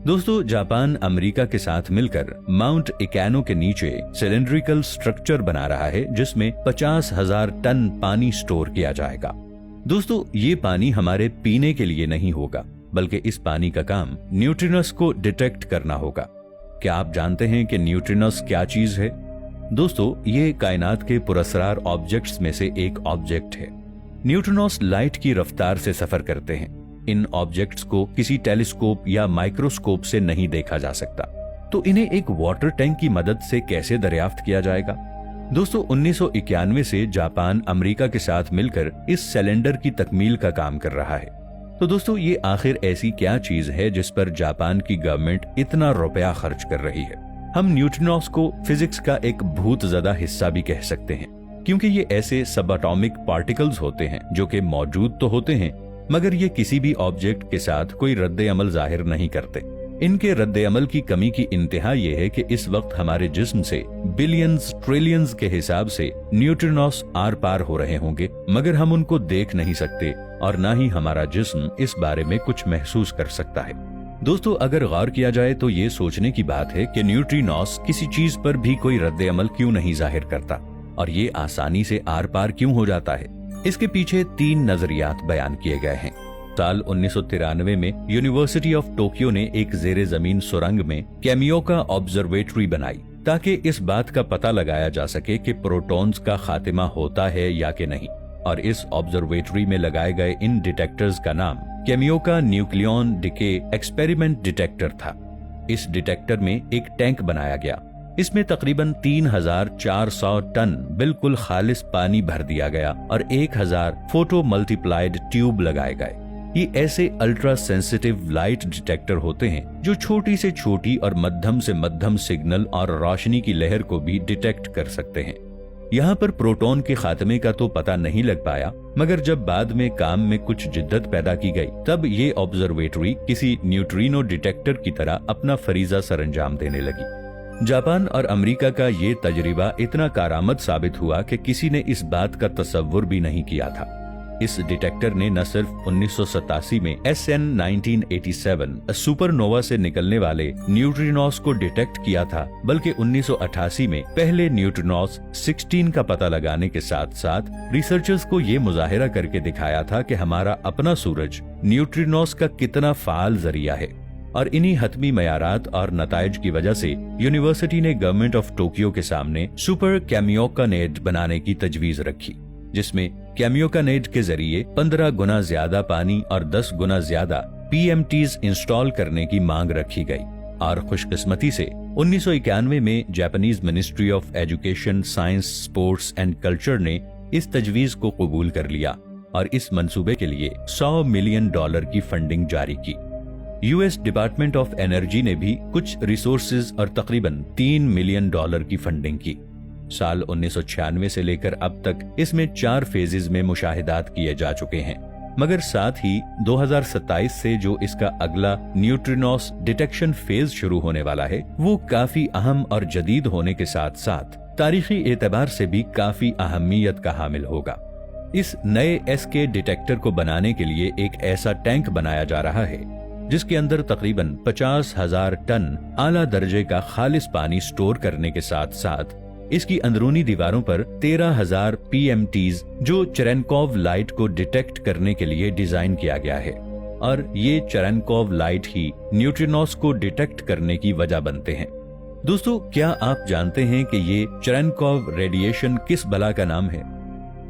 दोस्तों, Japan America के साथ मिलकर माउंट इकैनो के नीचे सिलेंड्रिकल स्ट्रक्चर बना रहा है जिसमें 50,000 टन पानी स्टोर किया जाएगा। दोस्तों, ये पानी हमारे पीने के लिए नहीं होगा, बल्कि इस पानी का काम न्यूट्रिनस को डिटेक्ट करना होगा। क्या आप जानते हैं कि न्यूट्रिनस क्या चीज है? दोस्तों, ये कायनात के पुरस्कार ऑब्जेक्ट्स में से एक ऑब्जेक्ट है। न्यूट्रिनोस लाइट की रफ्तार से सफर करते हैं। इन ऑब्जेक्ट्स को किसी टेलीस्कोप या माइक्रोस्कोप से नहीं देखा जा सकता, तो इन्हें एक वाटर टैंक की मदद से कैसे दरियाफ्त किया जाएगा? दोस्तों, 1991 से जापान अमेरिका के साथ मिलकर इस सिलेंडर की तकमील का काम कर रहा है। तो दोस्तों, ये आखिर ऐसी क्या चीज है जिस पर जापान की गवर्नमेंट इतना रुपया खर्च कर रही है? हम न्यूट्रिनोस को फिजिक्स का एक भूतज़दा हिस्सा भी कह सकते हैं, क्योंकि ये ऐसे सब एटॉमिक पार्टिकल्स होते हैं जो कि मौजूद तो होते हैं, मगर ये किसी भी ऑब्जेक्ट के साथ कोई रद्द अमल जाहिर नहीं करते। इनके रद्द अमल की कमी की इंतहा ये है कि इस वक्त हमारे जिस्म से बिलियंस ट्रिलियंस के हिसाब से न्यूट्रिनोस आर पार हो रहे होंगे, मगर हम उनको देख नहीं सकते और ना ही हमारा जिस्म इस बारे में कुछ महसूस कर सकता है। दोस्तों, अगर गौर किया जाए तो ये सोचने की बात है कि न्यूट्रिनोस किसी चीज पर भी कोई रद्द अमल क्यों नहीं जाहिर करता और ये आसानी से आर पार क्यों हो जाता है। इसके पीछे 3 नजरियात बयान किए गए हैं। साल 1993 में यूनिवर्सिटी ऑफ टोक्यो ने एक जेरे जमीन सुरंग में कैमियोका ऑब्जर्वेटरी बनाई ताकि इस बात का पता लगाया जा सके कि प्रोटॉन्स का खात्मा होता है या कि नहीं। और इस ऑब्जर्वेटरी में लगाए गए इन डिटेक्टर्स का नाम कैमियोका न्यूक्लियन डिके एक्सपेरिमेंट डिटेक्टर था। इस डिटेक्टर में एक टैंक बनाया गया। इसमें तकरीबन 3,400 टन बिल्कुल खालिस पानी भर दिया गया और 1,000 फोटो मल्टीप्लाइड ट्यूब लगाए गए। ये ऐसे अल्ट्रा सेंसिटिव लाइट डिटेक्टर होते हैं जो छोटी से छोटी और मध्यम से मध्यम सिग्नल और रोशनी की लहर को भी डिटेक्ट कर सकते हैं। यहाँ पर प्रोटॉन के खात्मे का तो पता नहीं लग पाया, मगर जब बाद में काम में कुछ जिद्दत पैदा की गई तब ये ऑब्जर्वेटरी किसी न्यूट्रिनो डिटेक्टर की तरह अपना फरीजा सरंजाम देने लगी। जापान और अमेरिका का ये तजर्बा इतना कारआमद साबित हुआ कि किसी ने इस बात का तसव्वुर भी नहीं किया था। इस डिटेक्टर ने न सिर्फ 1987 में SN 1987 सुपरनोवा से निकलने वाले न्यूट्रिनोस को डिटेक्ट किया था, बल्कि 1988 में पहले न्यूट्रिनोस 16 का पता लगाने के साथ साथ रिसर्चर्स को ये मुजाहिरा करके दिखाया था कि हमारा अपना सूरज न्यूट्रिनोस का कितना फाल जरिया है। और इन्हीं हतमी मयारात और नताइज की वजह से यूनिवर्सिटी ने गवर्नमेंट ऑफ टोक्यो के सामने सुपर कैमियोकानेट बनाने की तजवीज रखी, जिसमें कैमियोकानेट के जरिए 15 गुना ज्यादा पानी और 10 गुना ज्यादा PMTs इंस्टॉल करने की मांग रखी गई। और खुशकिस्मती से 1991 में Japanese ministry of education, science, sports and culture ने इस तजवीज को कबूल कर लिया और इस मंसूबे के लिए $100 मिलियन की फंडिंग जारी की। US डिपार्टमेंट ऑफ एनर्जी ने भी कुछ रिसोर्सेज और तकरीबन $3 मिलियन की फंडिंग की। साल 1996 से लेकर अब तक इसमें 4 फेजेज में मुशाहिदात किए जा चुके हैं, मगर साथ ही 2027 से जो इसका अगला न्यूट्रिनोस डिटेक्शन फेज शुरू होने वाला है वो काफी अहम और जदीद होने के साथ साथ तारीखी एतबार से भी काफी अहमियत का हामिल होगा। इस नए SK डिटेक्टर को बनाने के लिए एक ऐसा टैंक बनाया जा रहा है जिसके अंदर तकरीबन 50,000 टन आला दर्जे का खालिस पानी स्टोर करने के साथ साथ इसकी अंदरूनी दीवारों पर 13,000 PMTs जो चेरेनकोव लाइट को डिटेक्ट करने के लिए डिजाइन किया गया है। और ये चेरेनकोव लाइट ही न्यूट्रिनोस को डिटेक्ट करने की वजह बनते हैं। दोस्तों, क्या आप जानते हैं कि ये चेरेनकोव रेडिएशन किस बला का नाम है?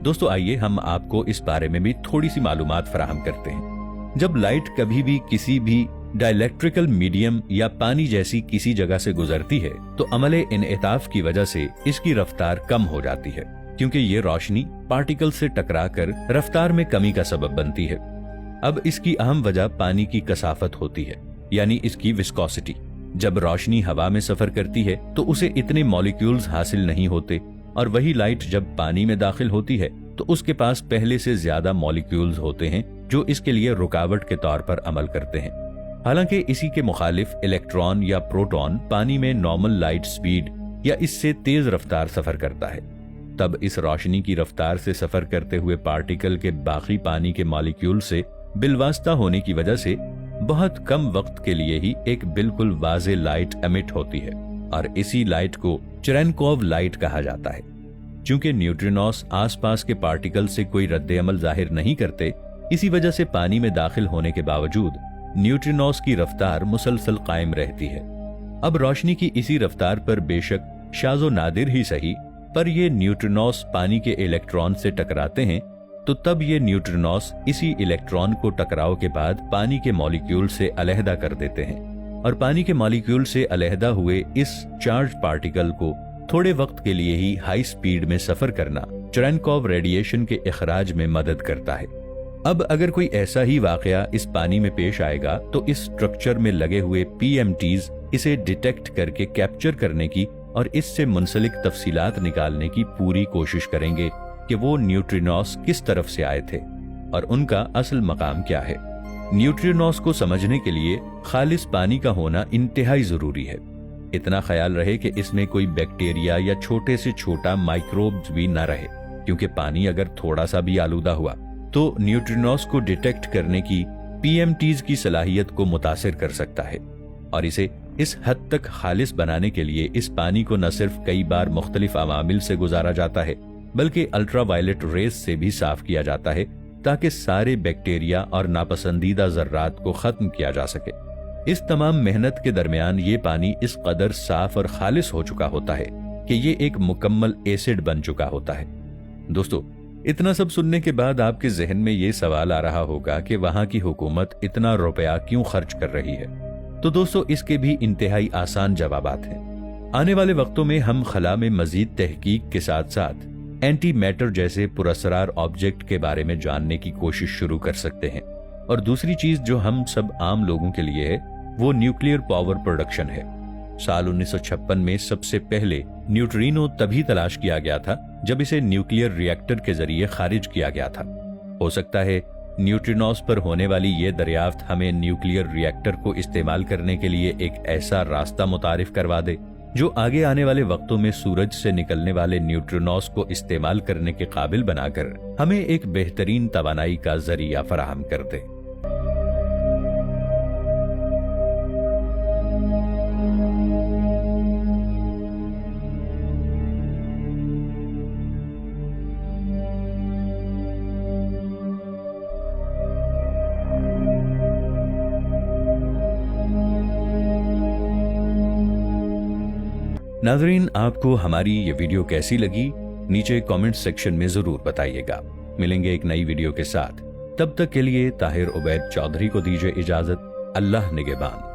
दोस्तों, आइए हम आपको इस बारे में भी थोड़ी सी मालूमात फराहम करते हैं। जब लाइट कभी भी किसी भी डाइलेक्ट्रिकल मीडियम या पानी जैसी किसी जगह से गुजरती है तो अमले इनएताफ की वजह से इसकी रफ्तार कम हो जाती है, क्योंकि ये रोशनी पार्टिकल से टकराकर रफ्तार में कमी का सबब बनती है। अब इसकी अहम वजह पानी की कसाफत होती है, यानी इसकी विस्कोसिटी। जब रोशनी हवा में सफर करती है तो उसे इतने मॉलिक्यूल्स हासिल नहीं होते, और वही लाइट जब पानी में दाखिल होती है तो उसके पास पहले से ज्यादा मॉलिक्यूल्स होते हैं जो इसके लिए रुकावट के तौर पर अमल करते हैं। हालांकि इसी के मुखालिफ इलेक्ट्रॉन या प्रोटॉन पानी में नॉर्मल लाइट स्पीड या इससे तेज रफ्तार सफर करता है। तब इस रोशनी की रफ्तार से सफर करते हुए पार्टिकल के बाकी पानी के मॉलिक्यूल से बिलवास्ता होने की वजह से बहुत कम वक्त के लिए ही एक बिल्कुल वाज़े लाइट एमिट होती है और इसी लाइट को चेरेनकोव लाइट कहा जाता है। चूंकि न्यूट्रिनोस आसपास के पार्टिकल से कोई रद्द-ए-अमल जाहिर नहीं करते, इसी वजह से पानी में दाखिल होने के बावजूद न्यूट्रिनोस की रफ्तार मुसलसल कायम रहती है। अब रोशनी की इसी रफ्तार पर बेशक शाज़ो नादिर ही सही, पर ये न्यूट्रिनोस पानी के इलेक्ट्रॉन से टकराते हैं तो तब ये न्यूट्रिनोस इसी इलेक्ट्रॉन को टकराव के बाद पानी के मॉलिक्यूल से अलहदा कर देते हैं और पानी के मॉलिक्यूल से अलहदा हुए इस चार्ज पार्टिकल को थोड़े वक्त के लिए ही हाई स्पीड में सफर करना चेरेनकोव रेडिएशन के इखराज में मदद करता है। अब अगर कोई ऐसा ही वाकया इस पानी में पेश आएगा तो इस स्ट्रक्चर में लगे हुए PMTs इसे डिटेक्ट करके कैप्चर करने की और इससे मुंसलिक तफसीलात निकालने की पूरी कोशिश करेंगे कि वो न्यूट्रिनोस किस तरफ से आए थे और उनका असल मकाम क्या है। न्यूट्रिनोस को समझने के लिए खालिस पानी का होना इंतहाई जरूरी है। इतना ख्याल रहे कि इसमें कोई बैक्टीरिया या छोटे से छोटा माइक्रोब्स भी न रहे, क्योंकि पानी अगर थोड़ा सा भी आलूदा हुआ तो न्यूट्रिनोस को डिटेक्ट करने की PMTs की सलाहियत को मुतासिर कर सकता है और इसे इस हद तक खालिस बनाने के लिए इस पानी को न सिर्फ कई बार मुख्तलिफ अवामिल से गुजारा जाता है बल्कि अल्ट्रावायलेट रेज से भी साफ किया जाता है ताकि सारे बैक्टीरिया और नापसंदीदा जर्रात को खत्म किया जा सके। इस तमाम मेहनत के दरमियान ये पानी इस कदर साफ और खालिस हो चुका होता है कि ये एक मुकम्मल एसिड बन चुका होता है। दोस्तों, इतना सब सुनने के बाद आपके जहन में ये सवाल आ रहा होगा कि वहां की हुकूमत इतना रुपया क्यों खर्च कर रही है। तो दोस्तों, इसके भी इंतहाई आसान जवाबात हैं। आने वाले वक्तों में हम खला में मजीद तहकीक के साथ साथ एंटी मैटर जैसे पुरअसरार ऑब्जेक्ट के बारे में जानने की कोशिश शुरू कर सकते हैं। और दूसरी चीज जो हम सब आम लोगों के लिए है वो न्यूक्लियर पावर प्रोडक्शन है। साल 1956 में सबसे पहले न्यूट्रिनो तभी तलाश किया गया था जब इसे न्यूक्लियर रिएक्टर के जरिए खारिज किया गया था। हो सकता है न्यूट्रिनोस पर होने वाली ये दरियाफ्त हमें न्यूक्लियर रिएक्टर को इस्तेमाल करने के लिए एक ऐसा रास्ता मुतारिफ करवा दे जो आगे आने वाले वक्तों में सूरज से निकलने वाले न्यूट्रिनोस को इस्तेमाल करने के काबिल बनाकर हमें एक बेहतरीन तवानाई का जरिया फराहम कर दे। नाज़रीन, आपको हमारी ये वीडियो कैसी लगी नीचे कमेंट सेक्शन में जरूर बताइएगा। मिलेंगे एक नई वीडियो के साथ, तब तक के लिए ताहिर उबैद चौधरी को दीजिए इजाजत। अल्लाह निगहबान।